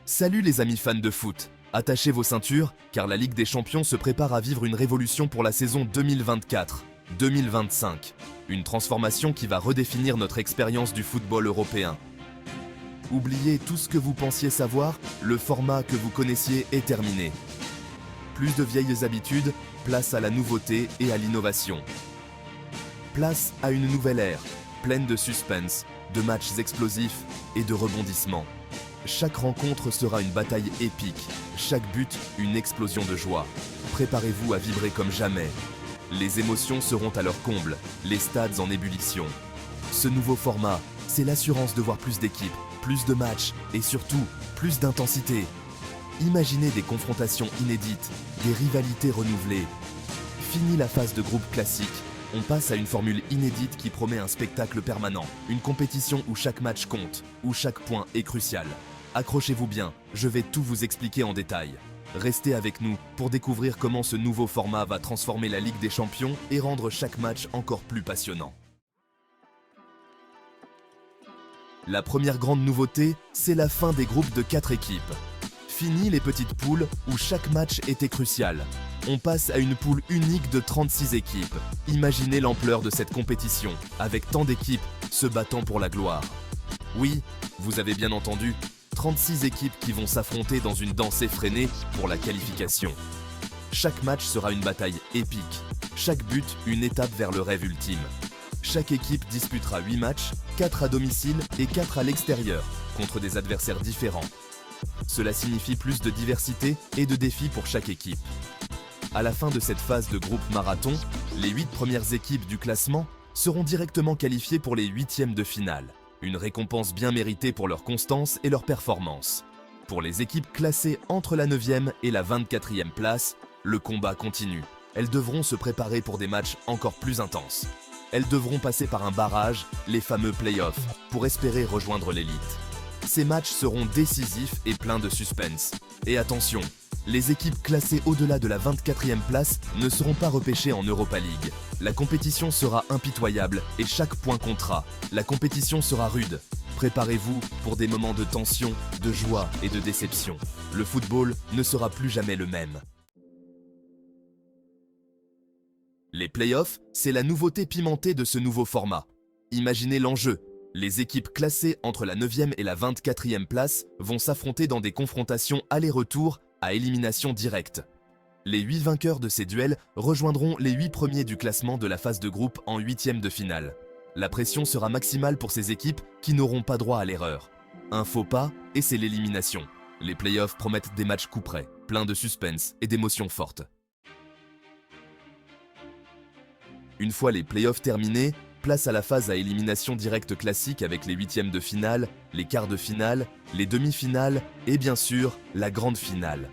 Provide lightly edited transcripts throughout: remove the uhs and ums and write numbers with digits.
Salut les amis fans de foot. Attachez vos ceintures, car la Ligue des Champions se prépare à vivre une révolution pour la saison 2024-2025. Une transformation qui va redéfinir notre expérience du football européen. Oubliez tout ce que vous pensiez savoir, le format que vous connaissiez est terminé. Plus de vieilles habitudes, place à la nouveauté et à l'innovation. Place à une nouvelle ère, pleine de suspense, de matchs explosifs et de rebondissements. Chaque rencontre sera une bataille épique, chaque but une explosion de joie. Préparez-vous à vibrer comme jamais. Les émotions seront à leur comble, les stades en ébullition. Ce nouveau format, c'est l'assurance de voir plus d'équipes, plus de matchs et surtout plus d'intensité. Imaginez des confrontations inédites, des rivalités renouvelées. Fini la phase de groupe classique, on passe à une formule inédite qui promet un spectacle permanent, une compétition où chaque match compte, où chaque point est crucial. Accrochez-vous bien, je vais tout vous expliquer en détail. Restez avec nous pour découvrir comment ce nouveau format va transformer la Ligue des Champions et rendre chaque match encore plus passionnant. La première grande nouveauté, c'est la fin des groupes de 4 équipes. Fini les petites poules où chaque match était crucial. On passe à une poule unique de 36 équipes. Imaginez l'ampleur de cette compétition, avec tant d'équipes se battant pour la gloire. Oui, vous avez bien entendu, 36 équipes qui vont s'affronter dans une danse effrénée pour la qualification. Chaque match sera une bataille épique, chaque but une étape vers le rêve ultime. Chaque équipe disputera 8 matchs, 4 à domicile et 4 à l'extérieur, contre des adversaires différents. Cela signifie plus de diversité et de défis pour chaque équipe. À la fin de cette phase de groupe marathon, les 8 premières équipes du classement seront directement qualifiées pour les 8e de finale. Une récompense bien méritée pour leur constance et leur performance. Pour les équipes classées entre la 9e et la 24e place, le combat continue. Elles devront se préparer pour des matchs encore plus intenses. Elles devront passer par un barrage, les fameux playoffs, pour espérer rejoindre l'élite. Ces matchs seront décisifs et pleins de suspense. Et attention, les équipes classées au-delà de la 24e place ne seront pas repêchées en Europa League. La compétition sera impitoyable et chaque point comptera. La compétition sera rude. Préparez-vous pour des moments de tension, de joie et de déception. Le football ne sera plus jamais le même. Les playoffs, c'est la nouveauté pimentée de ce nouveau format. Imaginez l'enjeu. Les équipes classées entre la 9e et la 24e place vont s'affronter dans des confrontations aller-retour à élimination directe. Les 8 vainqueurs de ces duels rejoindront les 8 premiers du classement de la phase de groupe en 8e de finale. La pression sera maximale pour ces équipes qui n'auront pas droit à l'erreur. Un faux pas et c'est l'élimination. Les playoffs promettent des matchs couperets, pleins de suspense et d'émotions fortes. Une fois les playoffs terminés, place à la phase à élimination directe classique avec les 8e de finale, les quarts de finale, les demi-finales et bien sûr, la grande finale.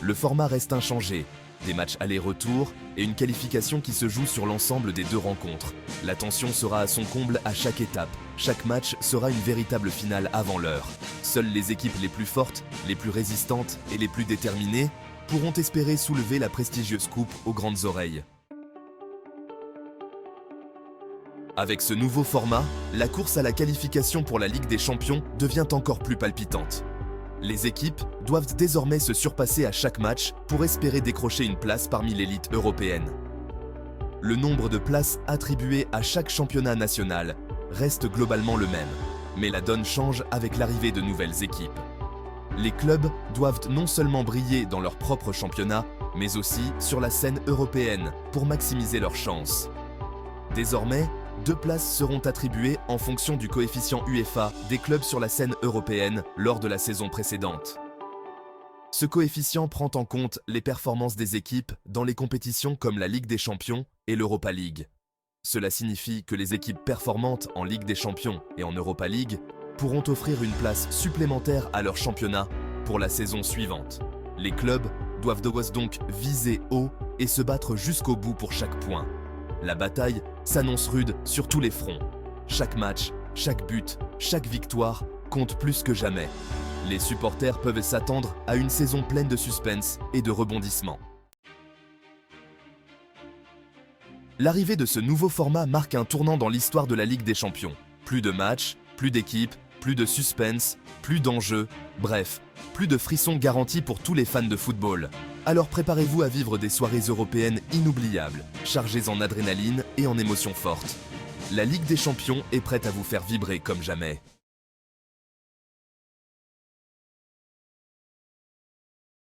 Le format reste inchangé, des matchs aller-retour et une qualification qui se joue sur l'ensemble des 2 rencontres. La tension sera à son comble à chaque étape. Chaque match sera une véritable finale avant l'heure. Seules les équipes les plus fortes, les plus résistantes et les plus déterminées pourront espérer soulever la prestigieuse coupe aux grandes oreilles. Avec ce nouveau format, la course à la qualification pour la Ligue des Champions devient encore plus palpitante. Les équipes doivent désormais se surpasser à chaque match pour espérer décrocher une place parmi l'élite européenne. Le nombre de places attribuées à chaque championnat national reste globalement le même, mais la donne change avec l'arrivée de nouvelles équipes. Les clubs doivent non seulement briller dans leur propre championnat, mais aussi sur la scène européenne pour maximiser leurs chances. Désormais, 2 places seront attribuées en fonction du coefficient UEFA des clubs sur la scène européenne lors de la saison précédente. Ce coefficient prend en compte les performances des équipes dans les compétitions comme la Ligue des Champions et l'Europa League. Cela signifie que les équipes performantes en Ligue des Champions et en Europa League pourront offrir une place supplémentaire à leur championnat pour la saison suivante. Les clubs doivent donc viser haut et se battre jusqu'au bout pour chaque point. La bataille s'annonce rude sur tous les fronts. Chaque match, chaque but, chaque victoire compte plus que jamais. Les supporters peuvent s'attendre à une saison pleine de suspense et de rebondissements. L'arrivée de ce nouveau format marque un tournant dans l'histoire de la Ligue des Champions. Plus de matchs, plus d'équipes, plus de suspense, plus d'enjeux, bref, plus de frissons garantis pour tous les fans de football. Alors préparez-vous à vivre des soirées européennes inoubliables, chargées en adrénaline et en émotions fortes. La Ligue des Champions est prête à vous faire vibrer comme jamais.